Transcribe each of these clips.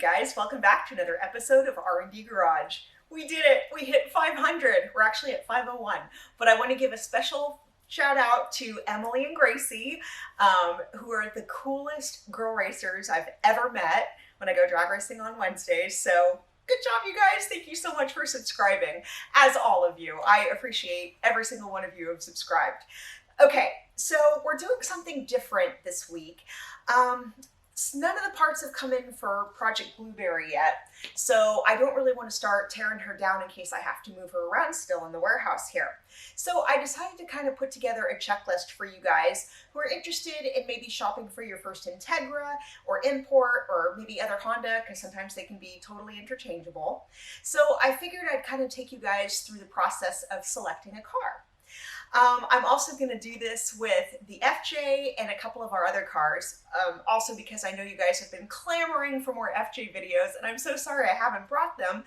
guys, welcome back to another episode of R&D Garage. We did it! We hit 500! We're actually at 501. But I want to give a special shout out to Emily and Gracie, who are the coolest girl racers I've ever met when I go drag racing on Wednesdays. So good job, you guys. Thank you so much for subscribing. As all of you, I appreciate every single one of you who have subscribed. Okay, so we're doing something different this week. None of the parts have come in for Project Blueberry yet, so I don't really want to start tearing her down in case I have to move her around still in the warehouse here. So I decided to kind of put together a checklist for you guys who are interested in maybe shopping for your first Integra or import or maybe other Honda, because sometimes they can be totally interchangeable. So I figured I'd kind of take you guys through the process of selecting a car. I'm also going to do this with the FJ and a couple of our other cars, also because I know you guys have been clamoring for more FJ videos, and I'm so sorry I haven't brought them.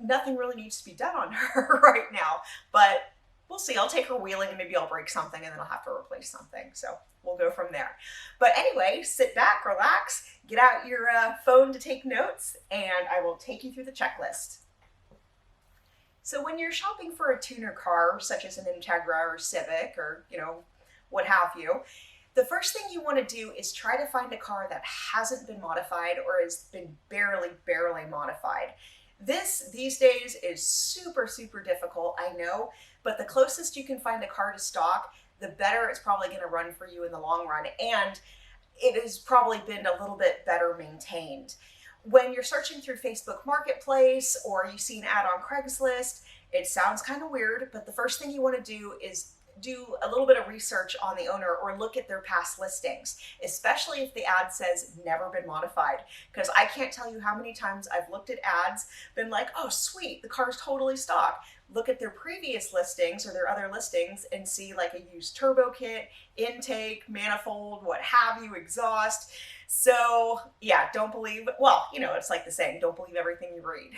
Nothing really needs to be done on her right now, but we'll see. I'll take her wheeling and maybe I'll break something and then I'll have to replace something, so we'll go from there. But anyway, sit back, relax, get out your phone to take notes, and I will take you through the checklist. So when you're shopping for a tuner car, such as an Integra or Civic or, what have you, the first thing you want to do is try to find a car that hasn't been modified or has been barely modified. This, these days, is super difficult, I know, but the closest you can find a car to stock, the better it's probably going to run for you in the long run, and it has probably been a little bit better maintained. When you're searching through Facebook Marketplace or you see an ad on Craigslist, it sounds kind of weird, but the first thing you want to do is do a little bit of research on the owner or look at their past listings, especially if the ad says never been modified. Because I can't tell you how many times I've looked at ads, been like, oh sweet, the car's totally stock. Look at their previous listings or their other listings and see like a used turbo kit, intake, manifold, what have you, exhaust. So yeah, don't believe, well, it's like the saying, don't believe everything you read.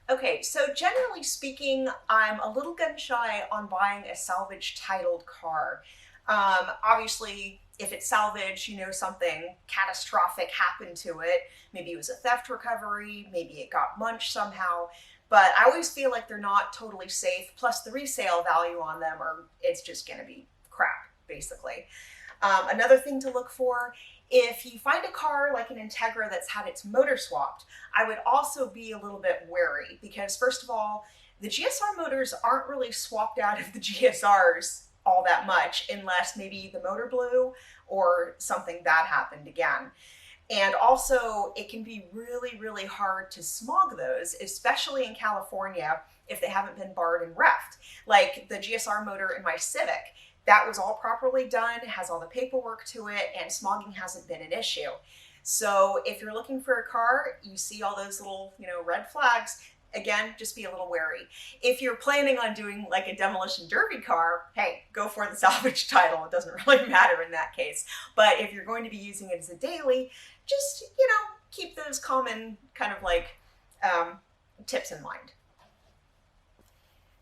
Okay, so generally speaking, I'm a little gun shy on buying a salvage titled car. Obviously, if it's salvage, something catastrophic happened to it. Maybe it was a theft recovery, maybe it got munched somehow, but I always feel like they're not totally safe. Plus the resale value on them, it's just gonna be crap, basically. Another thing to look for, if you find a car like an Integra that's had its motor swapped, I would also be a little bit wary because first of all, the GSR motors aren't really swapped out of the GSRs all that much unless maybe the motor blew or something bad happened again. And also it can be really hard to smog those, especially in California if they haven't been barred and reffed. Like the GSR motor in my Civic, that was all properly done, has all the paperwork to it, and smogging hasn't been an issue. So if you're looking for a car, you see all those little, red flags, again, just be a little wary. If you're planning on doing like a demolition derby car, hey, go for the salvage title. It doesn't really matter in that case. But if you're going to be using it as a daily, just, keep those common kind of like tips in mind.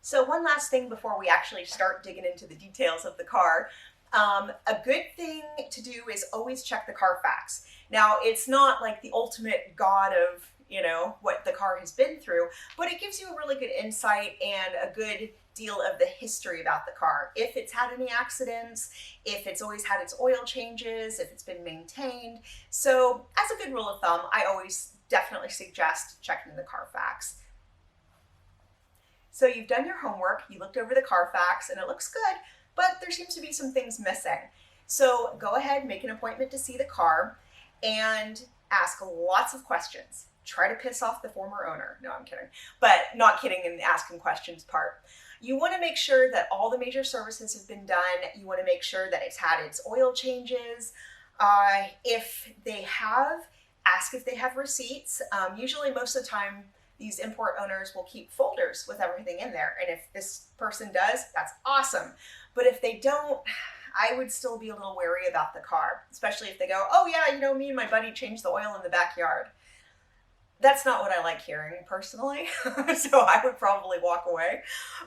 So one last thing before we actually start digging into the details of the car. A good thing to do is always check the Carfax. Now, it's not like the ultimate god of, what the car has been through, but it gives you a really good insight and a good deal of the history about the car. If it's had any accidents, if it's always had its oil changes, if it's been maintained. So as a good rule of thumb, I always definitely suggest checking the Carfax. So you've done your homework, you looked over the Carfax, and it looks good, but there seems to be some things missing. So go ahead, make an appointment to see the car, and ask lots of questions. Try to piss off the former owner. No, I'm kidding. But not kidding in the asking questions part. You want to make sure that all the major services have been done. You want to make sure that it's had its oil changes. If they have, ask if they have receipts. Usually most of the time, these import owners will keep folders with everything in there. And if this person does, that's awesome. But if they don't, I would still be a little wary about the car, especially if they go, oh yeah, me and my buddy changed the oil in the backyard. That's not what I like hearing personally. So I would probably walk away.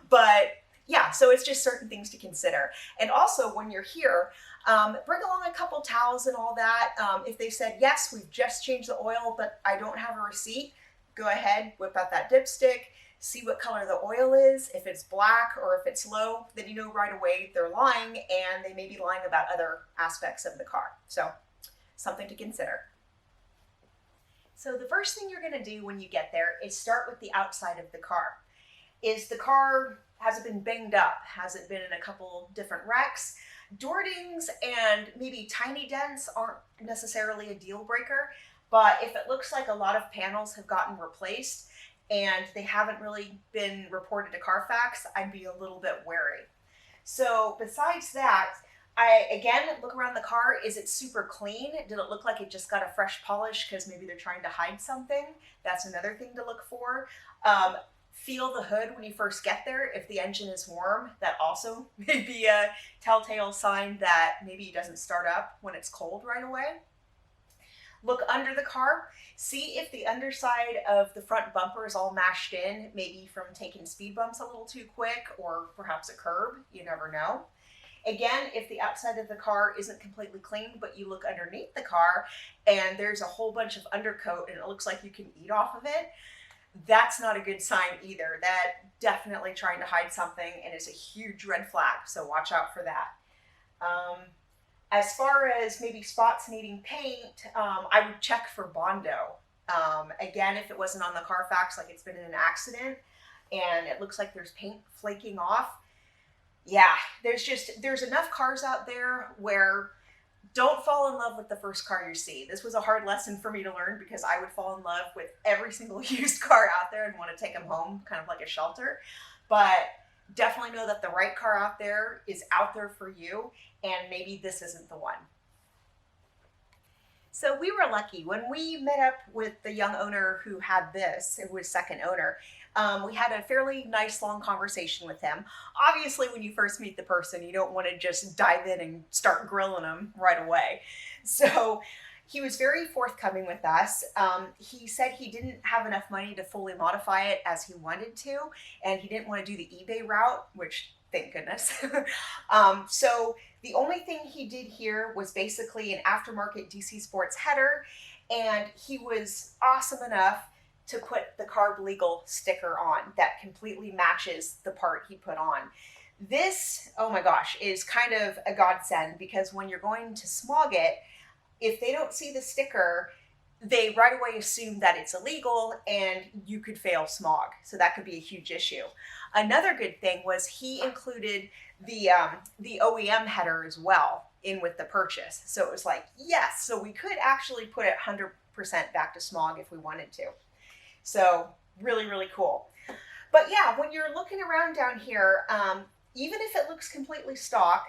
But yeah, so it's just certain things to consider. And also when you're here, Bring along a couple towels and all that. If they said, yes, we've just changed the oil, but I don't have a receipt, go ahead, whip out that dipstick, see what color the oil is. If it's black or if it's low, then you know right away they're lying, and they may be lying about other aspects of the car. So something to consider. So the first thing you're going to do when you get there is start with the outside of the car. Has it been banged up? Has it been in a couple different wrecks? Door dings and maybe tiny dents aren't necessarily a deal breaker, but if it looks like a lot of panels have gotten replaced and they haven't really been reported to Carfax, I'd be a little bit wary. So besides that, I again look around the car. Is it super clean? Did it look like it just got a fresh polish because maybe they're trying to hide something? That's another thing to look for. Feel the hood when you first get there. If the engine is warm, that also may be a telltale sign that maybe it doesn't start up when it's cold right away. Look under the car. See if the underside of the front bumper is all mashed in, maybe from taking speed bumps a little too quick or perhaps a curb. You never know. Again, if the outside of the car isn't completely clean, but you look underneath the car and there's a whole bunch of undercoat and it looks like you can eat off of it, that's not a good sign either. That definitely trying to hide something and is a huge red flag. So watch out for that. As far as maybe spots needing paint, I would check for Bondo. Again, if it wasn't on the Carfax, like it's been in an accident and it looks like there's paint flaking off, yeah, there's enough cars out there where don't fall in love with the first car you see. This was a hard lesson for me to learn because I would fall in love with every single used car out there and want to take them home, kind of like a shelter. But definitely know that the right car out there is out there for you, and maybe this isn't the one. So we were lucky when we met up with the young owner who had this, who was second owner. We had a fairly nice long conversation with him. Obviously, when you first meet the person, you don't want to just dive in and start grilling them right away. So he was very forthcoming with us. He said he didn't have enough money to fully modify it as he wanted to, and he didn't want to do the eBay route, which thank goodness. So the only thing he did here was basically an aftermarket DC Sports header, and he was awesome enough to put the Carb Legal sticker on that completely matches the part he put on. This, oh my gosh, is kind of a godsend because when you're going to smog it, if they don't see the sticker, they right away assume that it's illegal and you could fail smog. So that could be a huge issue. Another good thing was he included the OEM header as well in with the purchase. So it was like, yes, so we could actually put it 100% back to smog if we wanted to. So really, really cool. But yeah, when you're looking around down here, even if it looks completely stock,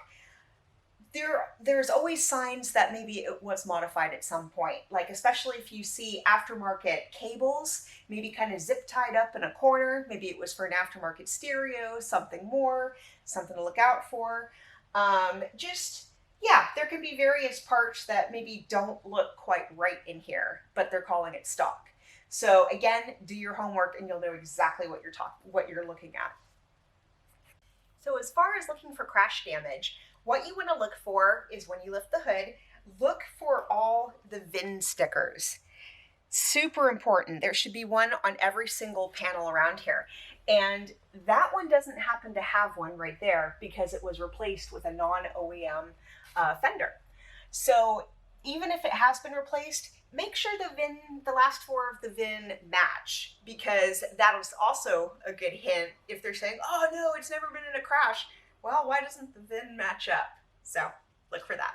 there's always signs that maybe it was modified at some point. Like especially if you see aftermarket cables, maybe kind of zip tied up in a corner, maybe it was for an aftermarket stereo, something more, something to look out for. Yeah, there can be various parts that maybe don't look quite right in here, but they're calling it stock. So again, do your homework and you'll know exactly what you're looking at. So as far as looking for crash damage, what you want to look for is when you lift the hood, look for all the VIN stickers. Super important. There should be one on every single panel around here. And that one doesn't happen to have one right there because it was replaced with a non-OEM fender. So even if it has been replaced, make sure the last four of the VIN match, because that is also a good hint if they're saying, oh no, it's never been in a crash. Well, why doesn't the VIN match up? So look for that.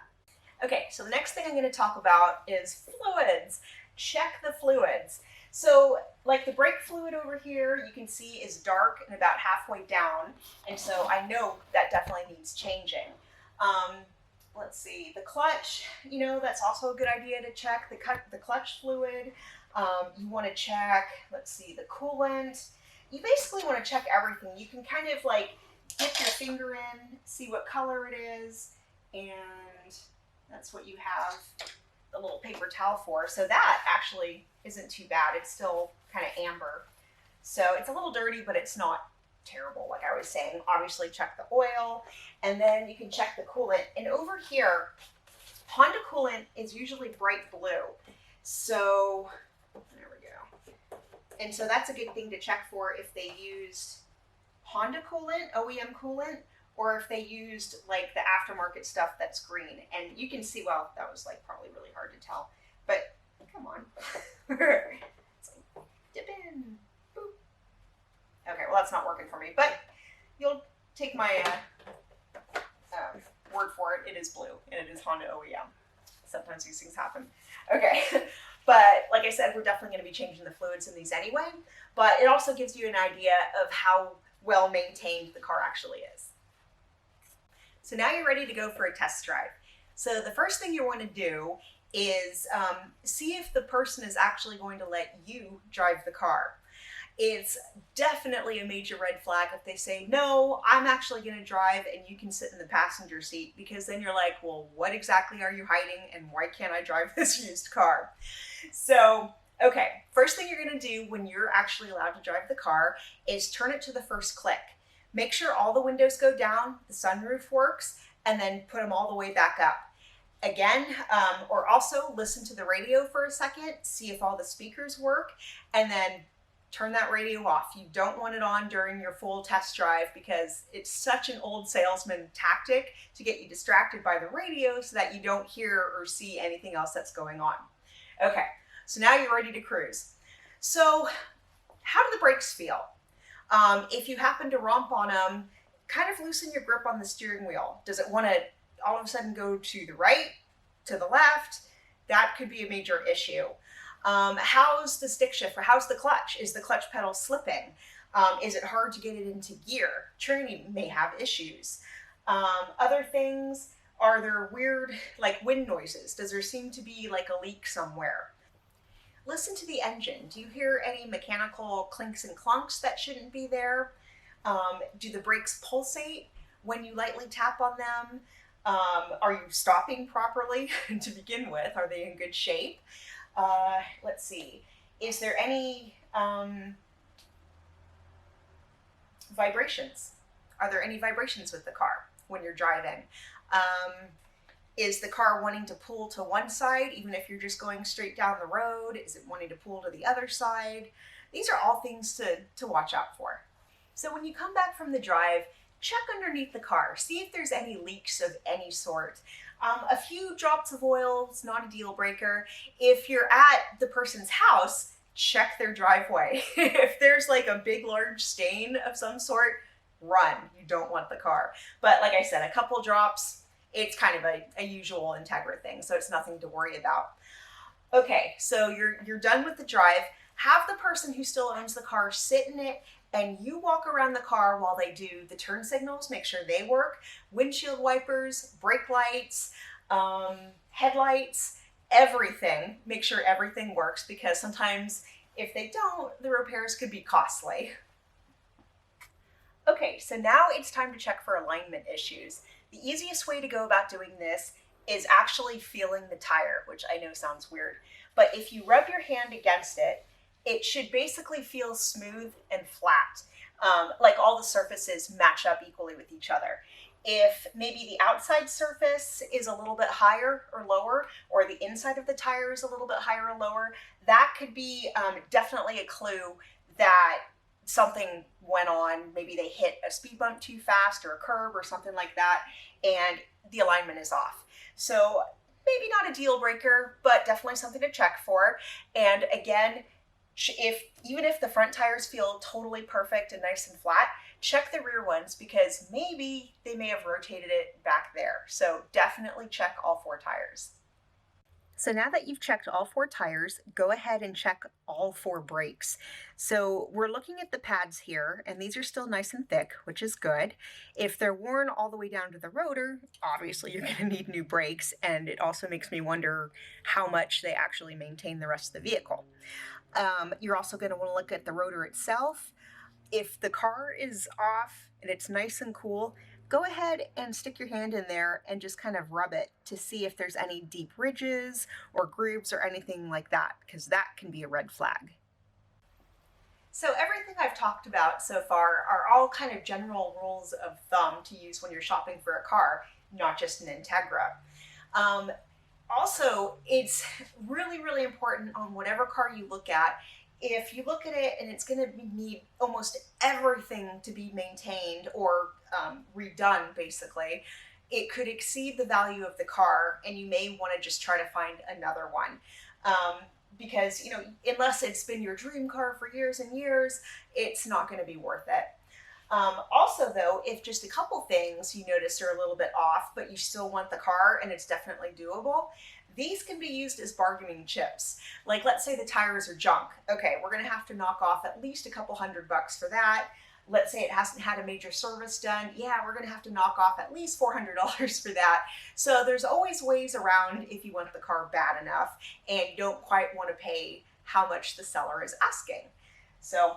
Okay, so the next thing I'm going to talk about is fluids. Check the fluids. So like the brake fluid over here, you can see is dark and about halfway down. And so I know that definitely needs changing. Let's see, the clutch, that's also a good idea to check the clutch fluid. You want to check, let's see, the coolant. You basically want to check everything. You can kind of like dip your finger in, see what color it is, and that's what you have the little paper towel for. So that actually isn't too bad. It's still kind of amber. So it's a little dirty, but it's not terrible, like I was saying. Obviously check the oil, and then you can check the coolant. And over here, Honda coolant is usually bright blue. So there we go. And so that's a good thing to check for if they used Honda coolant, OEM coolant, or if they used like the aftermarket stuff that's green. And you can see, well, that was like probably really hard to tell, but come on. So, dip in. Boop. Okay, well that's not working for me, but you'll take my word for it. It is blue, and it is Honda OEM. Sometimes these things happen. Okay, but like I said, we're definitely going to be changing the fluids in these anyway, but it also gives you an idea of how well maintained the car actually is. So now you're ready to go for a test drive. So the first thing you want to do is see if the person is actually going to let you drive the car. It's definitely a major red flag if they say, no, I'm actually going to drive and you can sit in the passenger seat, because then you're like, well, what exactly are you hiding and why can't I drive this used car? So, okay, first thing you're going to do when you're actually allowed to drive the car is turn it to the first click. Make sure all the windows go down, the sunroof works, and then put them all the way back up. Again, or also listen to the radio for a second, see if all the speakers work, and then turn that radio off. You don't want it on during your full test drive because it's such an old salesman tactic to get you distracted by the radio so that you don't hear or see anything else that's going on. Okay, so now you're ready to cruise. So how do the brakes feel? If you happen to romp on them, kind of loosen your grip on the steering wheel. Does it want to all of a sudden go to the right, to the left? That could be a major issue. How's the stick shift, or how's the clutch? Is the clutch pedal slipping? Is it hard to get it into gear? Trinity may have issues. Other things, are there weird like wind noises? Does there seem to be like a leak somewhere? Listen to the engine. Do you hear any mechanical clinks and clunks that shouldn't be there? Do the brakes pulsate when you lightly tap on them? Are you stopping properly to begin with? Are they in good shape? Let's see. Is there any vibrations? Are there any vibrations with the car when you're driving? Is the car wanting to pull to one side, even if you're just going straight down the road? Is it wanting to pull to the other side? These are all things to watch out for. So when you come back from the drive, check underneath the car. See if there's any leaks of any sort. A few drops of oil is not a deal breaker. If you're at the person's house, check their driveway. If there's like a big, large stain of some sort, run. You don't want the car. But like I said, a couple drops, it's kind of a usual Integra thing, so it's nothing to worry about. Okay, so you're done with the drive. Have the person who still owns the car sit in it, and you walk around the car while they do the turn signals, make sure they work, windshield wipers, brake lights, headlights, everything. Make sure everything works, because sometimes if they don't, the repairs could be costly. Okay, so now it's time to check for alignment issues. The easiest way to go about doing this is actually feeling the tire, which I know sounds weird, but if you rub your hand against it, it should basically feel smooth and flat, like all the surfaces match up equally with each other. If maybe the outside surface is a little bit higher or lower, or the inside of the tire is a little bit higher or lower, that could be definitely a clue that something went on. Maybe they hit a speed bump too fast or a curb or something like that, and the alignment is off. So maybe not a deal breaker, but definitely something to check for. And again, even if the front tires feel totally perfect and nice and flat, check the rear ones, because maybe they may have rotated it back there. So definitely check all 4 tires. So now that you've checked all 4 tires, go ahead and check all 4 brakes. So we're looking at the pads here, and these are still nice and thick, which is good. If they're worn all the way down to the rotor, obviously you're going to need new brakes, and it also makes me wonder how much they actually maintain the rest of the vehicle. You're also going to want to look at the rotor itself. If the car is off and it's nice and cool, go ahead and stick your hand in there and just kind of rub it to see if there's any deep ridges or grooves or anything like that, because that can be a red flag. So everything I've talked about so far are all kind of general rules of thumb to use when you're shopping for a car, not just an Integra. Um, Also, it's really, really important on whatever car you look at. If you look at it and it's going to need almost everything to be maintained or redone, basically, it could exceed the value of the car, and you may want to just try to find another one. Because, you know, unless it's been your dream car for years and years, it's not going to be worth it. Also, though, if just a couple things you notice are a little bit off, but you still want the car and it's definitely doable, these can be used as bargaining chips. Like, let's say the tires are junk. Okay, we're going to have to knock off at least a couple $100 for that. Let's say it hasn't had a major service done. Yeah, we're going to have to knock off at least $400 for that. So there's always ways around if you want the car bad enough and don't quite want to pay how much the seller is asking. So,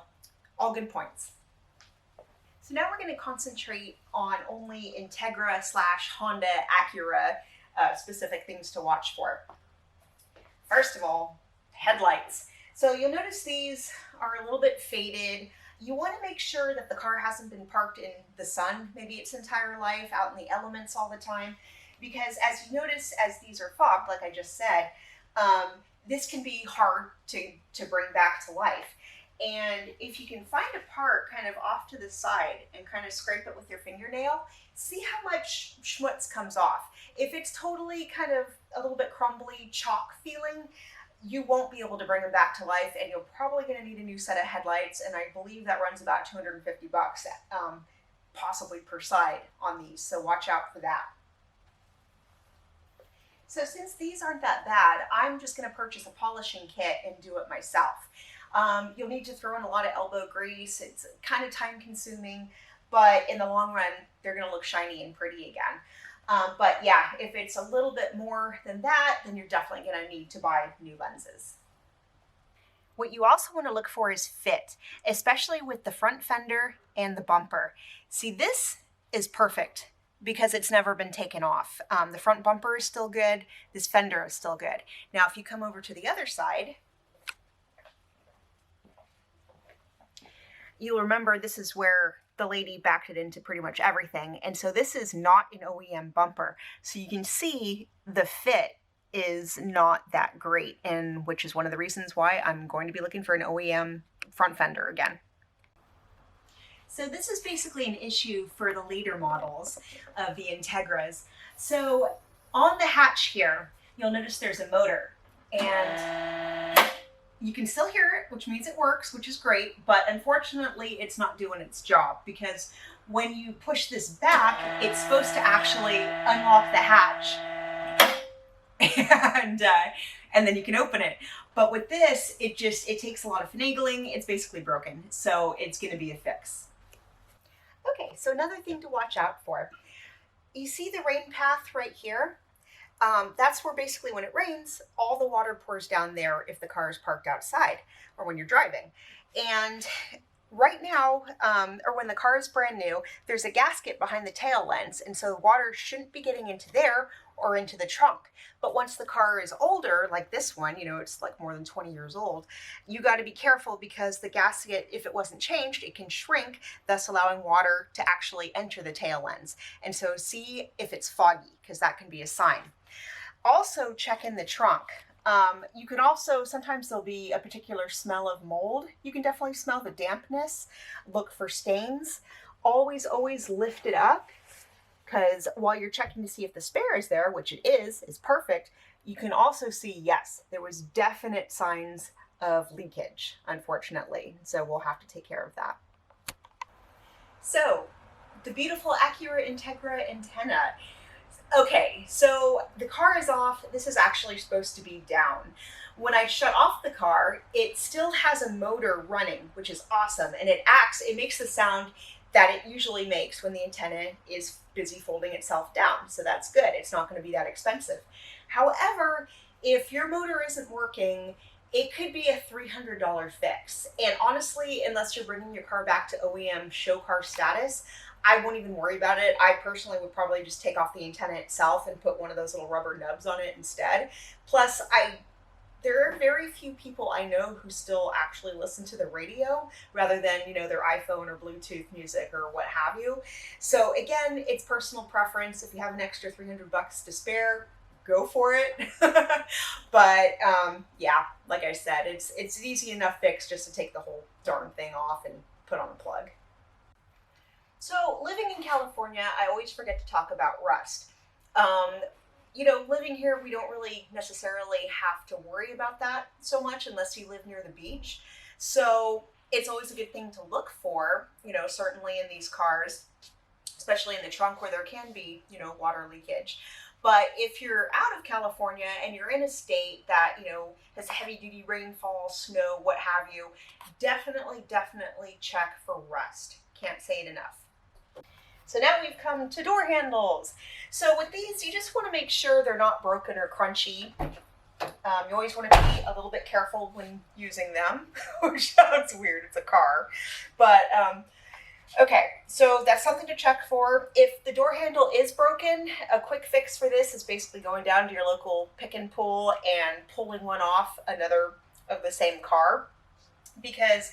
all good points. So now we're going to concentrate on only Integra / Honda Acura specific things to watch for. First of all, headlights. So you'll notice these are a little bit faded. You want to make sure that the car hasn't been parked in the sun maybe its entire life, out in the elements all the time, because as you notice, as these are fogged, like I just said, this can be hard to bring back to life. And if you can find a part kind of off to the side and kind of scrape it with your fingernail, see how much schmutz comes off. If it's totally kind of a little bit crumbly, chalk feeling, you won't be able to bring them back to life, and you're probably going to need a new set of headlights, and I believe that runs about $250 possibly per side on these, so watch out for that. So since these aren't that bad, I'm just going to purchase a polishing kit and do it myself. You'll need to throw in a lot of elbow grease. It's kind of time consuming, but in the long run, they're going to look shiny and pretty again. But yeah, if it's a little bit more than that, then you're definitely going to need to buy new lenses. What you also want to look for is fit, especially with the front fender and the bumper. See, this is perfect because it's never been taken off. The front bumper is still good. This fender is still good. Now, if you come over to the other side, you'll remember this is where the lady backed it into pretty much everything. And so this is not an OEM bumper. So you can see the fit is not that great, and which is one of the reasons why I'm going to be looking for an OEM front fender again. So this is basically an issue for the later models of the Integras. So on the hatch here, you'll notice there's a motor, and you can still hear it, which means it works, which is great, but unfortunately it's not doing its job, because when you push this back, it's supposed to actually unlock the hatch and then you can open it. But with this, it takes a lot of finagling. It's basically broken, so it's going to be a fix. Okay, so another thing to watch out for. You see the rain path right here? That's where basically when it rains, all the water pours down there if the car is parked outside or when you're driving. And right now, or when the car is brand new, there's a gasket behind the tail lens, and so water shouldn't be getting into there or into the trunk. But once the car is older, like this one, you know, it's like more than 20 years old, you got to be careful, because the gasket, if it wasn't changed, it can shrink, thus allowing water to actually enter the tail lens. And so see if it's foggy, because that can be a sign. Also check in the trunk. You can also, sometimes there'll be a particular smell of mold. You can definitely smell the dampness. Look for stains. Always lift it up, because while you're checking to see if the spare is there, which it is perfect, you can also see, yes, there was definite signs of leakage, unfortunately. So we'll have to take care of that. So the beautiful Acura Integra antenna. Okay, so the car is off. This is actually supposed to be down. When I shut off the car, it still has a motor running, which is awesome. And it makes the sound that it usually makes when the antenna is busy folding itself down. So that's good. It's not going to be that expensive. However, if your motor isn't working, it could be a $300 fix. And honestly, unless you're bringing your car back to OEM show car status, I won't even worry about it. I personally would probably just take off the antenna itself and put one of those little rubber nubs on it instead. Plus, there are very few people I know who still actually listen to the radio rather than, you know, their iPhone or Bluetooth music or what have you. So again, it's personal preference. If you have an extra $300 to spare, go for it. But yeah, like I said, it's an easy enough fix just to take the whole darn thing off and put on a plug. So living in California, I always forget to talk about rust. You know, living here, we don't really necessarily have to worry about that so much unless you live near the beach. So it's always a good thing to look for, you know, certainly in these cars, especially in the trunk where there can be, you know, water leakage. But if you're out of California and you're in a state that, you know, has heavy duty rainfall, snow, what have you, definitely check for rust. Can't say it enough. So now we've come to door handles. So with these, you just want to make sure they're not broken or crunchy. You always want to be a little bit careful when using them, which sounds weird, it's a car. But okay, so that's something to check for. If the door handle is broken, a quick fix for this is basically going down to your local pick and pull and pulling one off another of the same car. Because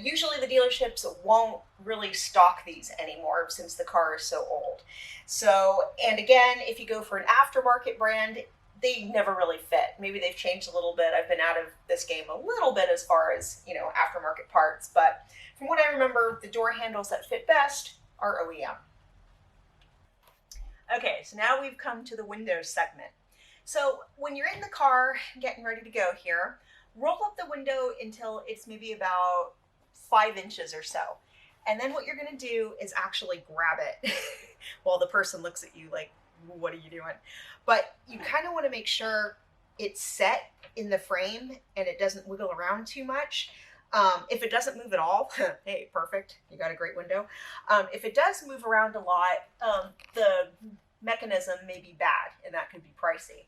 usually the dealerships won't really stock these anymore since the car is so old. So, and again, if you go for an aftermarket brand, they never really fit. Maybe they've changed a little bit. I've been out of this game a little bit as far as, you know, aftermarket parts, but from what I remember, the door handles that fit best are OEM. Okay, so now we've come to the windows segment. So when you're in the car getting ready to go here, roll up the window until it's maybe about 5 inches or so. And then what you're gonna do is actually grab it while the person looks at you like, what are you doing? But you kind of want to make sure it's set in the frame and it doesn't wiggle around too much. If it doesn't move at all, hey, perfect, you got a great window. If it does move around a lot, the mechanism may be bad and that could be pricey.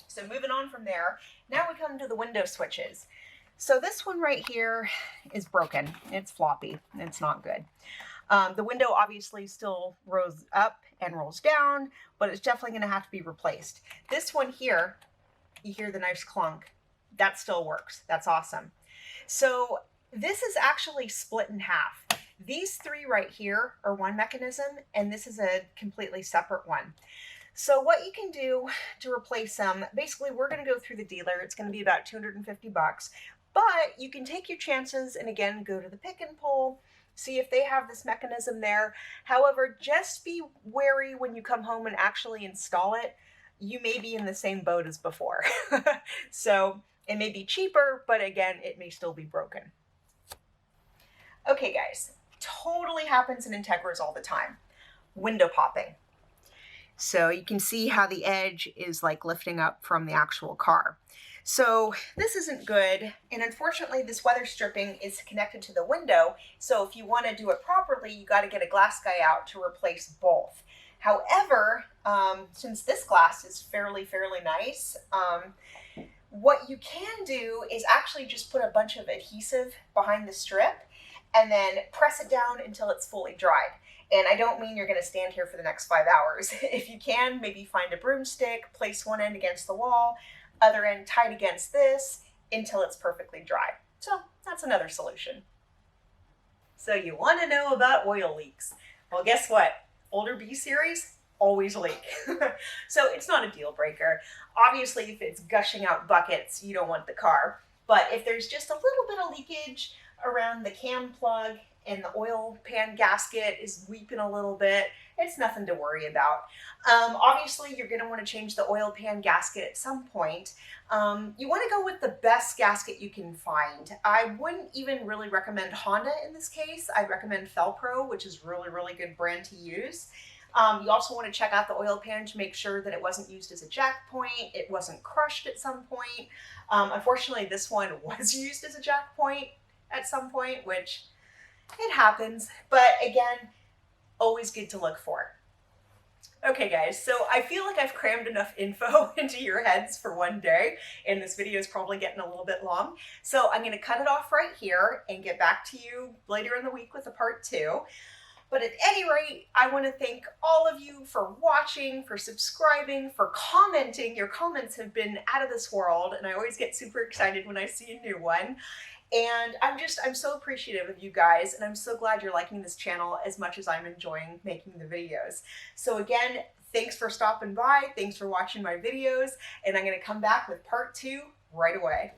So moving on from there, now we come to the window switches. So this one right here is broken. It's floppy. It's not good. The window obviously still rolls up and rolls down, but it's definitely going to have to be replaced. This one here, you hear the nice clunk. That still works. That's awesome. So this is actually split in half. These 3 right here are one mechanism, and this is a completely separate one. So what you can do to replace them, basically we're going to go through the dealer. It's going to be about $250, but you can take your chances and again, go to the pick and pull, see if they have this mechanism there. However, just be wary when you come home and actually install it. You may be in the same boat as before. So it may be cheaper, but again, it may still be broken. Okay guys, totally happens in Integras all the time. Window popping. So you can see how the edge is like lifting up from the actual car. So this isn't good. And unfortunately, this weather stripping is connected to the window. So if you want to do it properly, you got to get a glass guy out to replace both. However, since this glass is fairly nice, what you can do is actually just put a bunch of adhesive behind the strip and then press it down until it's fully dried. And I don't mean you're going to stand here for the next 5 hours. If you can, maybe find a broomstick, place one end against the wall, other end tied against this until it's perfectly dry. So that's another solution. So you want to know about oil leaks. Well, guess what? Older B series always leak. So it's not a deal breaker. Obviously, if it's gushing out buckets, you don't want the car. But if there's just a little bit of leakage around the cam plug and the oil pan gasket is weeping a little bit, it's nothing to worry about. Obviously, you're going to want to change the oil pan gasket at some point. You want to go with the best gasket you can find. I wouldn't even really recommend Honda in this case. I'd recommend Felpro, which is really good brand to use. You also want to check out the oil pan to make sure that it wasn't used as a jack point, it wasn't crushed at some point. Unfortunately, this one was used as a jack point at some point, which it happens, but again, always good to look for. Okay guys, so I feel like I've crammed enough info into your heads for one day, and this video is probably getting a little bit long. So I'm going to cut it off right here and get back to you later in the week with a part 2. But at any rate, I want to thank all of you for watching, for subscribing, for commenting. Your comments have been out of this world, and I always get super excited when I see a new one. And I'm so appreciative of you guys, and I'm so glad you're liking this channel as much as I'm enjoying making the videos. So again, thanks for stopping by, thanks for watching my videos, and I'm gonna come back with part 2 right away.